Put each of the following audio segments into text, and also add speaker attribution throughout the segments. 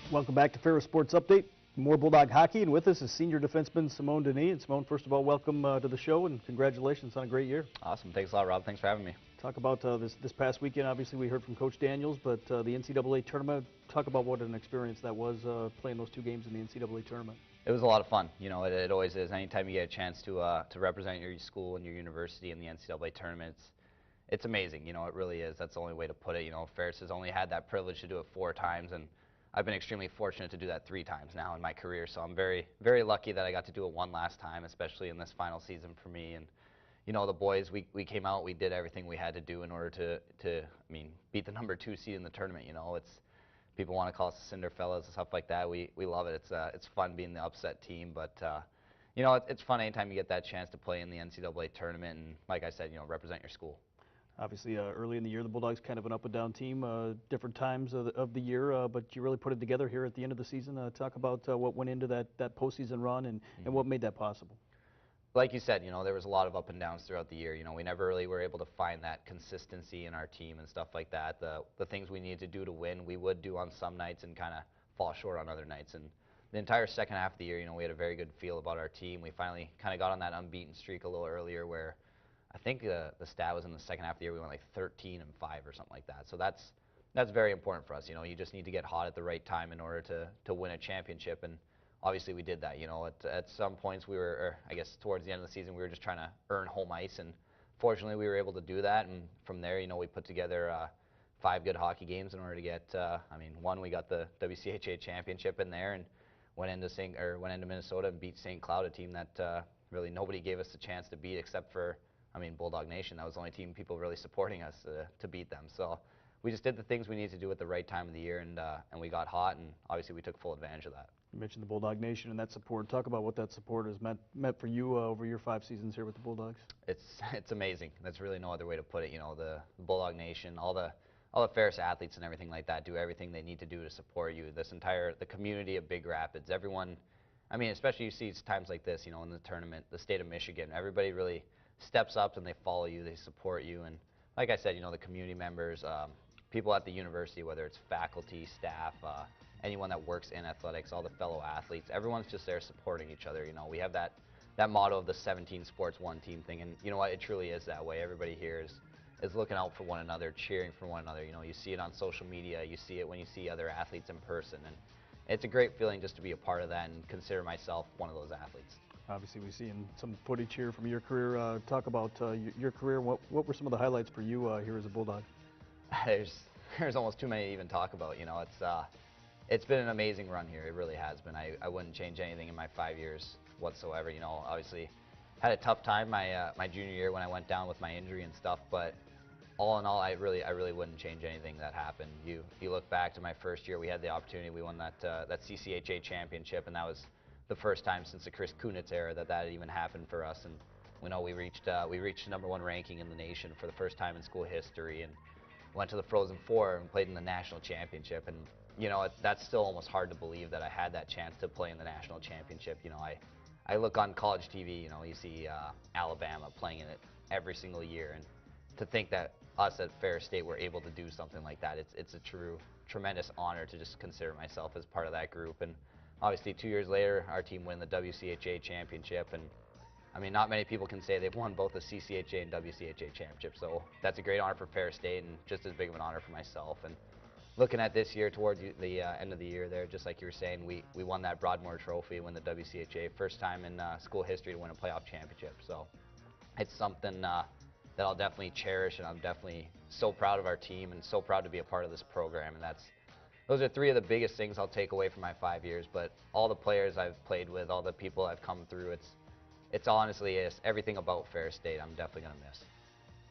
Speaker 1: Welcome back to Ferris Sports Update. More Bulldog Hockey, and with us is senior defenseman Simon Denis. And Simon, first of all, welcome to the show, and congratulations on a great year.
Speaker 2: Awesome. Thanks a lot, Rob. Thanks for having me.
Speaker 1: Talk about this past weekend. Obviously, we heard from Coach Daniels, but the NCAA tournament, talk about what an experience that was, playing those two games in the NCAA tournament.
Speaker 2: It was a lot of fun. You know, it always is. Anytime you get a chance to represent your school and your university in the NCAA tournament, it's amazing. You know, it really is. That's the only way to put it. You know, Ferris has only had that privilege to do it 4 times, and I've been extremely fortunate to do that 3 times now in my career. So I'm very, very lucky that I got to do it one last time, especially in this final season for me. And you know, the boys, we came out, we did everything we had to do in order to beat the number 2 seed in the tournament. You know, it's people want to call us the Cinderfellas and stuff like that. We love it. It's fun being the upset team, but you know, it's fun anytime you get that chance to play in the NCAA tournament and, like I said, you know, represent your school.
Speaker 1: Obviously, early in the year, the Bulldogs kind of an up-and-down team, different times of the year, but you really put it together here at the end of the season. Talk about what went into that postseason run and what made that possible.
Speaker 2: Like you said, you know, there was a lot of up and downs throughout the year. You know, we never really were able to find that consistency in our team and stuff like that. The things we needed to do to win, we would do on some nights and kind of fall short on other nights. And the entire second half of the year, you know, we had a very good feel about our team. We finally kind of got on that unbeaten streak a little earlier where I think the stat was in the second half of the year we went like 13-5 or something like that. So that's very important for us. You know, you just need to get hot at the right time in order to win a championship, and obviously we did that. You know, at some points we were, or I guess towards the end of the season, we were just trying to earn home ice, and fortunately we were able to do that. And from there, you know, we put together 5 good hockey games in order to get. One, we got the WCHA championship in there, and went into Minnesota and beat St. Cloud, a team that really nobody gave us a chance to beat except for Bulldog Nation. That was the only team people really supporting us to beat them. So we just did the things we needed to do at the right time of the year, and we got hot, and obviously we took full advantage of that.
Speaker 1: You mentioned the Bulldog Nation and that support. Talk about what that support has meant for you over your 5 seasons here with the Bulldogs.
Speaker 2: It's amazing. That's really no other way to put it. You know, the Bulldog Nation, all the Ferris athletes and everything like that do everything they need to do to support you. The community of Big Rapids, everyone. Especially you see times like this, you know, in the tournament, the state of Michigan, everybody really steps up and they follow you, they support you. And like I said, you know, the community members, people at the university, whether it's faculty, staff, anyone that works in athletics, all the fellow athletes, everyone's just there supporting each other. You know, we have that motto of the 17 sports, 1 team thing, and you know what, it truly is that way. Everybody here is looking out for one another, cheering for one another. You know, you see it on social media, you see it when you see other athletes in person, and it's a great feeling just to be a part of that and consider myself one of those athletes.
Speaker 1: Obviously, we've seen some footage here from your career. Talk about your career. What were some of the highlights for you here as a Bulldog?
Speaker 2: There's almost too many to even talk about. You know, it's been an amazing run here. It really has been. I wouldn't change anything in my 5 years whatsoever. You know, obviously, had a tough time my junior year when I went down with my injury and stuff. But all in all, I really wouldn't change anything that happened. You look back to my first year, we had the opportunity. We won that CCHA championship, and that was the first time since the Chris Kunitz era that had even happened for us. And we know we reached #1 ranking in the nation for the first time in school history, and went to the Frozen Four and played in the national championship. And you know, that's still almost hard to believe that I had that chance to play in the national championship. You know, I look on college TV, you know, you see Alabama playing in it every single year, and to think that us at Ferris State were able to do something like that, it's a tremendous honor to just consider myself as part of that group. And obviously 2 years later, our team won the WCHA championship, and not many people can say they've won both the CCHA and WCHA championship, so that's a great honor for Ferris State and just as big of an honor for myself. And looking at this year, towards the end of the year there, just like you were saying, we won that Broadmoor Trophy, win the WCHA, first time in school history to win a playoff championship. So it's something that I'll definitely cherish, and I'm definitely so proud of our team and so proud to be a part of this program. And those are 3 of the biggest things I'll take away from my 5 years. But all the players I've played with, all the people I've come through, it's honestly everything about Ferris State I'm definitely going to miss.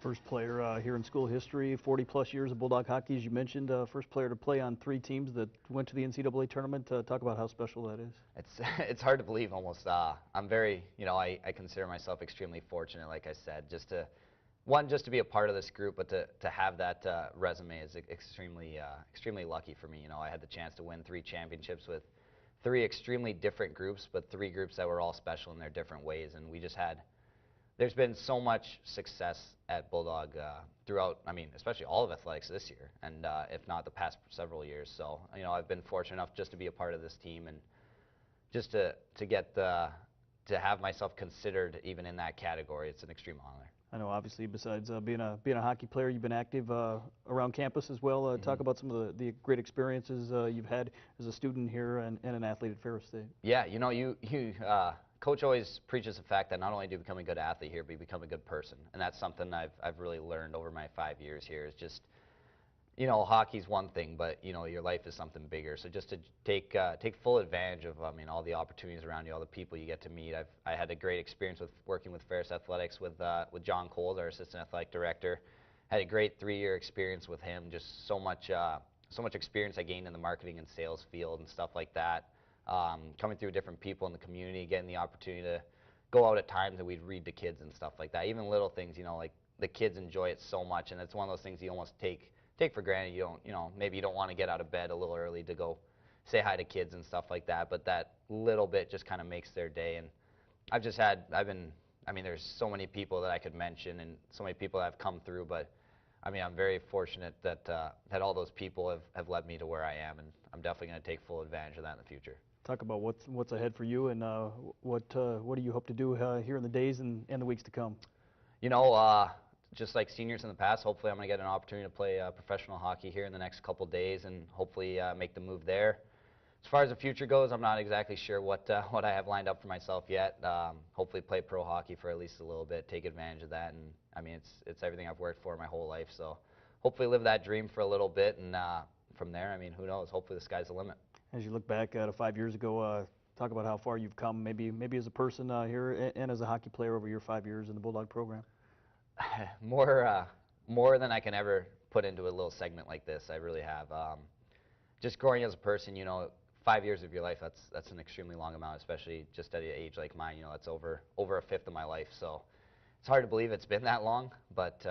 Speaker 1: First player here in school history, 40-plus years of Bulldog hockey, as you mentioned. First player to play on 3 teams that went to the NCAA tournament. Talk about how special that is.
Speaker 2: It's hard to believe almost. I'm very, you know, I consider myself extremely fortunate, like I said, just to be a part of this group, but to have that resume is extremely lucky for me. You know, I had the chance to win 3 championships with 3 extremely different groups, but 3 groups that were all special in their different ways, and we just had there's been so much success at Bulldog throughout, I mean, especially all of athletics this year, and if not the past several years. So, you know, I've been fortunate enough just to be a part of this team and just to get to have myself considered even in that category. It's an extreme honor.
Speaker 1: I know, obviously, besides being a hockey player, you've been active around campus as well. Talk about some of the great experiences you've had as a student here and an athlete at Ferris State.
Speaker 2: Yeah, you know, Coach always preaches the fact that not only do you become a good athlete here, but you become a good person, and that's something I've really learned over my 5 years here. Is just, you know, hockey's one thing, but you know, your life is something bigger. So just to take full advantage of, I mean, all the opportunities around you, all the people you get to meet. I had a great experience with working with Ferris Athletics with John Coles, our assistant athletic director. Had a great 3-year experience with him. Just so much experience I gained in the marketing and sales field and stuff like that. Coming through different people in the community, getting the opportunity to go out at times and we'd read to kids and stuff like that. Even little things, you know, like the kids enjoy it so much, and it's one of those things you almost take for granted. You don't, you know, maybe you don't want to get out of bed a little early to go say hi to kids and stuff like that, but that little bit just kind of makes their day. And I mean, there's so many people that I could mention and so many people that have come through, but I mean, I'm very fortunate that that all those people have led me to where I am, and I'm definitely going to take full advantage of that in the future.
Speaker 1: Talk about what's ahead for you, and what do you hope to do here in the days and the weeks to come?
Speaker 2: You know, just like seniors in the past, hopefully I'm going to get an opportunity to play professional hockey here in the next couple days, and hopefully make the move there. As far as the future goes, I'm not exactly sure what I have lined up for myself yet. Hopefully play pro hockey for at least a little bit, take advantage of that, and I mean, it's everything I've worked for my whole life. So hopefully live that dream for a little bit, and from there, I mean, who knows? Hopefully the sky's the limit.
Speaker 1: As you look back to 5 years ago, talk about how far you've come, maybe as a person here and as a hockey player over your 5 years in the Bulldog program.
Speaker 2: More than I can ever put into a little segment like this. I really have. Just growing as a person, you know, 5 years of your life, that's an extremely long amount, especially just at an age like mine. You know, that's over a fifth of my life. So it's hard to believe it's been that long, but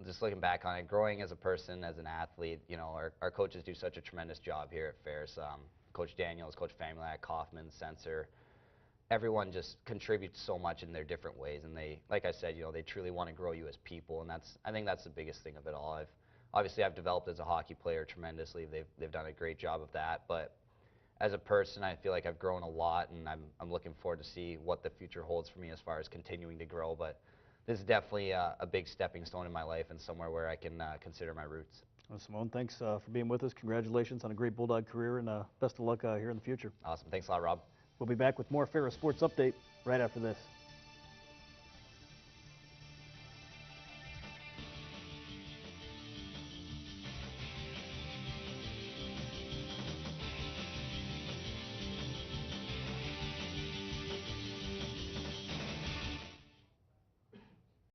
Speaker 2: just looking back on it, growing as a person, as an athlete, you know, our coaches do such a tremendous job here at Ferris. Coach Daniels, Coach Famulak, Kaufman, Sensor, everyone just contributes so much in their different ways, and they, like I said, you know, they truly want to grow you as people, and I think that's the biggest thing of it all. I've developed as a hockey player tremendously. They've done a great job of that, but as a person, I feel like I've grown a lot, and I'm looking forward to see what the future holds for me as far as continuing to grow. But this is definitely a big stepping stone in my life and somewhere where I can consider my roots.
Speaker 1: Well, Simone, thanks for being with us. Congratulations on a great Bulldog career, and best of luck here in the future.
Speaker 2: Awesome. Thanks a lot, Rob.
Speaker 1: We'll be back with more Ferris Sports Update right after this.